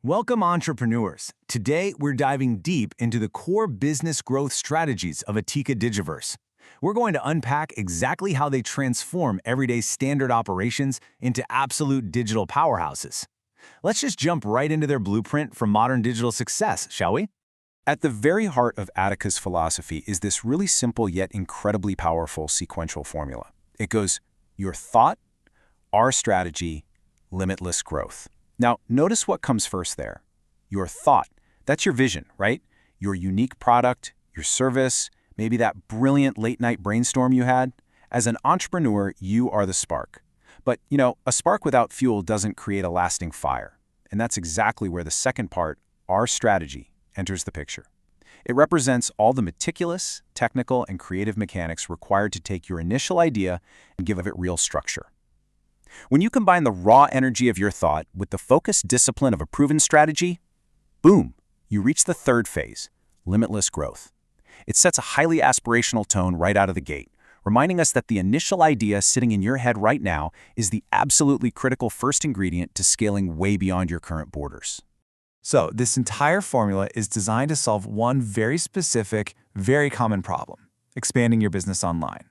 Welcome, entrepreneurs. Today, we're diving deep into the core business growth strategies of Atika Digiverse. We're going to unpack exactly how they transform everyday standard operations into absolute digital powerhouses. Let's just jump right into their blueprint for modern digital success, shall we? At the very heart of Atika's philosophy is this really simple yet incredibly powerful sequential formula. It goes, your thought, our strategy, limitless growth. Now, notice what comes first there. Your thought. That's your vision, right? Your unique product, your service, maybe that brilliant late-night brainstorm you had. As an entrepreneur, you are the spark. But, a spark without fuel doesn't create a lasting fire. And that's exactly where the second part, our strategy, enters the picture. It represents all the meticulous, technical, and creative mechanics required to take your initial idea and give it real structure. When you combine the raw energy of your thought with the focused discipline of a proven strategy, boom, you reach the third phase, limitless growth. It sets a highly aspirational tone right out of the gate, reminding us that the initial idea sitting in your head right now is the absolutely critical first ingredient to scaling way beyond your current borders. So this entire formula is designed to solve one very specific, very common problem, expanding your business online.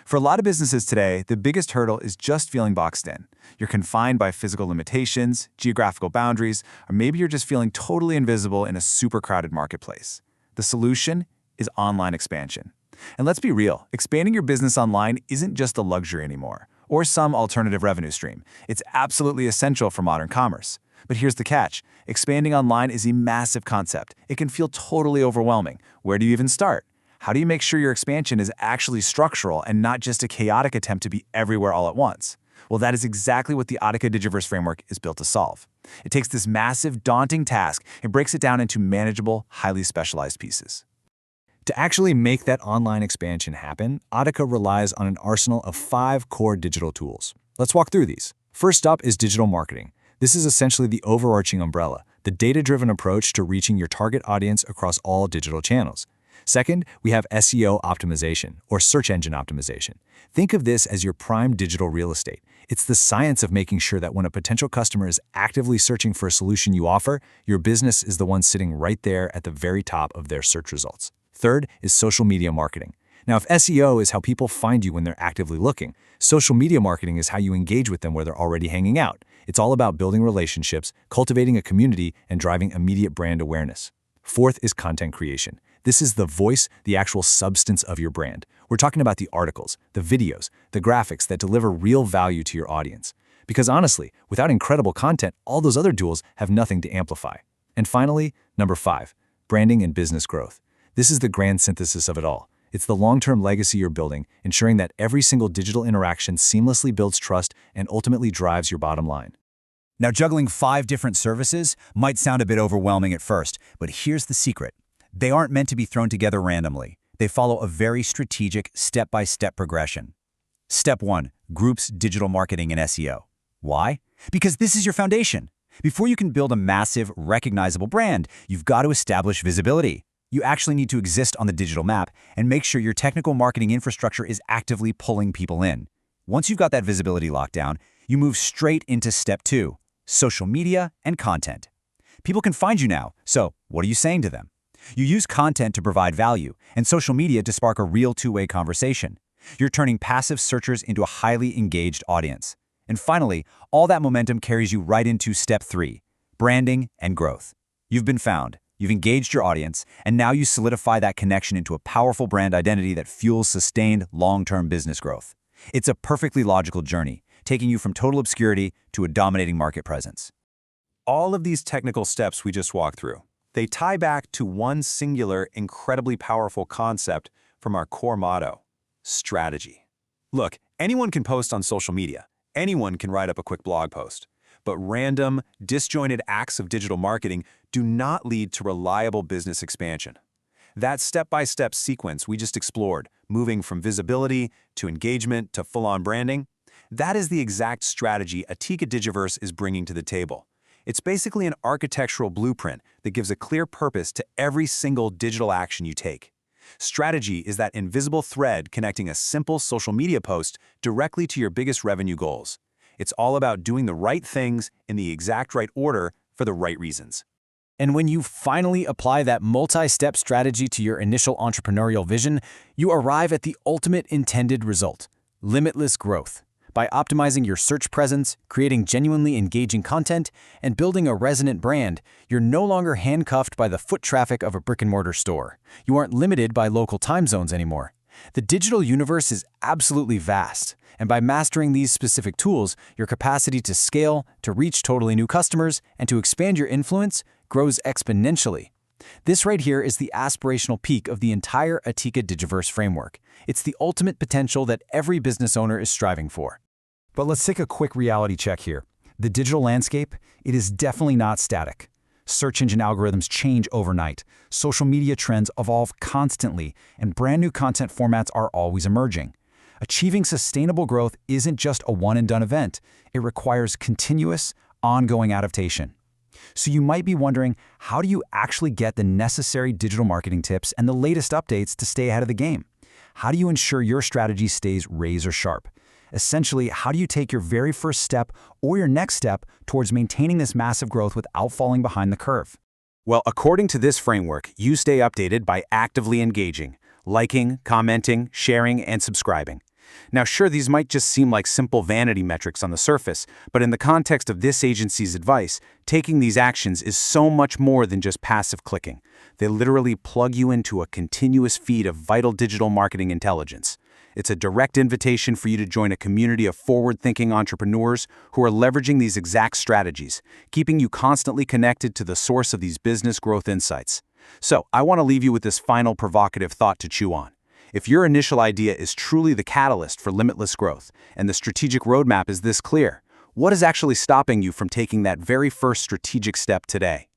For a lot of businesses today, the biggest hurdle is just feeling boxed in. You're confined by physical limitations, geographical boundaries, or maybe you're just feeling totally invisible in a super crowded marketplace. The solution is online expansion. And let's be real, expanding your business online isn't just a luxury anymore, or some alternative revenue stream. It's absolutely essential for modern commerce. But here's the catch. Expanding online is a massive concept. It can feel totally overwhelming. Where do you even start? How do you make sure your expansion is actually structural and not just a chaotic attempt to be everywhere all at once? Well, that is exactly what the Atika Digiverse framework is built to solve. It takes this massive, daunting task and breaks it down into manageable, highly specialized pieces. To actually make that online expansion happen, Atika relies on an arsenal of 5 core digital tools. Let's walk through these. First up is digital marketing. This is essentially the overarching umbrella, the data-driven approach to reaching your target audience across all digital channels. Second, we have SEO optimization, or search engine optimization. Think of this as your prime digital real estate. It's the science of making sure that when a potential customer is actively searching for a solution you offer, your business is the one sitting right there at the very top of their search results. Third is social media marketing. Now, if SEO is how people find you when they're actively looking, social media marketing is how you engage with them where they're already hanging out. It's all about building relationships, cultivating a community, and driving immediate brand awareness. Fourth is content creation. This is the voice, the actual substance of your brand. We're talking about the articles, the videos, the graphics that deliver real value to your audience. Because honestly, without incredible content, all those other tools have nothing to amplify. And finally, number 5, branding and business growth. This is the grand synthesis of it all. It's the long-term legacy you're building, ensuring that every single digital interaction seamlessly builds trust and ultimately drives your bottom line. Now, juggling 5 different services might sound a bit overwhelming at first, but here's the secret. They aren't meant to be thrown together randomly. They follow a very strategic, step-by-step progression. Step 1, groups digital marketing and SEO. Why? Because this is your foundation. Before you can build a massive, recognizable brand, you've got to establish visibility. You actually need to exist on the digital map and make sure your technical marketing infrastructure is actively pulling people in. Once you've got that visibility locked down, you move straight into step 2, social media and content. People can find you now, so what are you saying to them? You use content to provide value and social media to spark a real two-way conversation. You're turning passive searchers into a highly engaged audience. And finally, all that momentum carries you right into step 3, branding and growth. You've been found, you've engaged your audience, and now you solidify that connection into a powerful brand identity that fuels sustained long-term business growth. It's a perfectly logical journey, taking you from total obscurity to a dominating market presence. All of these technical steps we just walked through, they tie back to one singular, incredibly powerful concept from our core motto, strategy. Look, anyone can post on social media. Anyone can write up a quick blog post. But random, disjointed acts of digital marketing do not lead to reliable business expansion. That step-by-step sequence we just explored, moving from visibility to engagement to full-on branding, that is the exact strategy Atika Digiverse is bringing to the table. It's basically an architectural blueprint that gives a clear purpose to every single digital action you take. Strategy is that invisible thread connecting a simple social media post directly to your biggest revenue goals. It's all about doing the right things in the exact right order for for the right reasons. And when you finally apply that multi-step strategy to your initial entrepreneurial vision, you arrive at the ultimate intended result: limitless growth. By optimizing your search presence, creating genuinely engaging content, and building a resonant brand, you're no longer handcuffed by the foot traffic of a brick-and-mortar store. You aren't limited by local time zones anymore. The digital universe is absolutely vast, and by mastering these specific tools, your capacity to scale, to reach totally new customers, and to expand your influence grows exponentially. This right here is the aspirational peak of the entire Atika Digiverse framework. It's the ultimate potential that every business owner is striving for. But let's take a quick reality check here. The digital landscape, it is definitely not static. Search engine algorithms change overnight. Social media trends evolve constantly, and brand new content formats are always emerging. Achieving sustainable growth isn't just a one-and-done event. It requires continuous, ongoing adaptation. So you might be wondering, how do you actually get the necessary digital marketing tips and the latest updates to stay ahead of the game? How do you ensure your strategy stays razor sharp? Essentially, how do you take your very first step or your next step towards maintaining this massive growth without falling behind the curve? Well, according to this framework, you stay updated by actively engaging, liking, commenting, sharing, and subscribing. Now, sure, these might just seem like simple vanity metrics on the surface, but in the context of this agency's advice, taking these actions is so much more than just passive clicking. They literally plug you into a continuous feed of vital digital marketing intelligence. It's a direct invitation for you to join a community of forward-thinking entrepreneurs who are leveraging these exact strategies, keeping you constantly connected to the source of these business growth insights. So, I want to leave you with this final provocative thought to chew on. If your initial idea is truly the catalyst for limitless growth, and the strategic roadmap is this clear, what is actually stopping you from taking that very first strategic step today?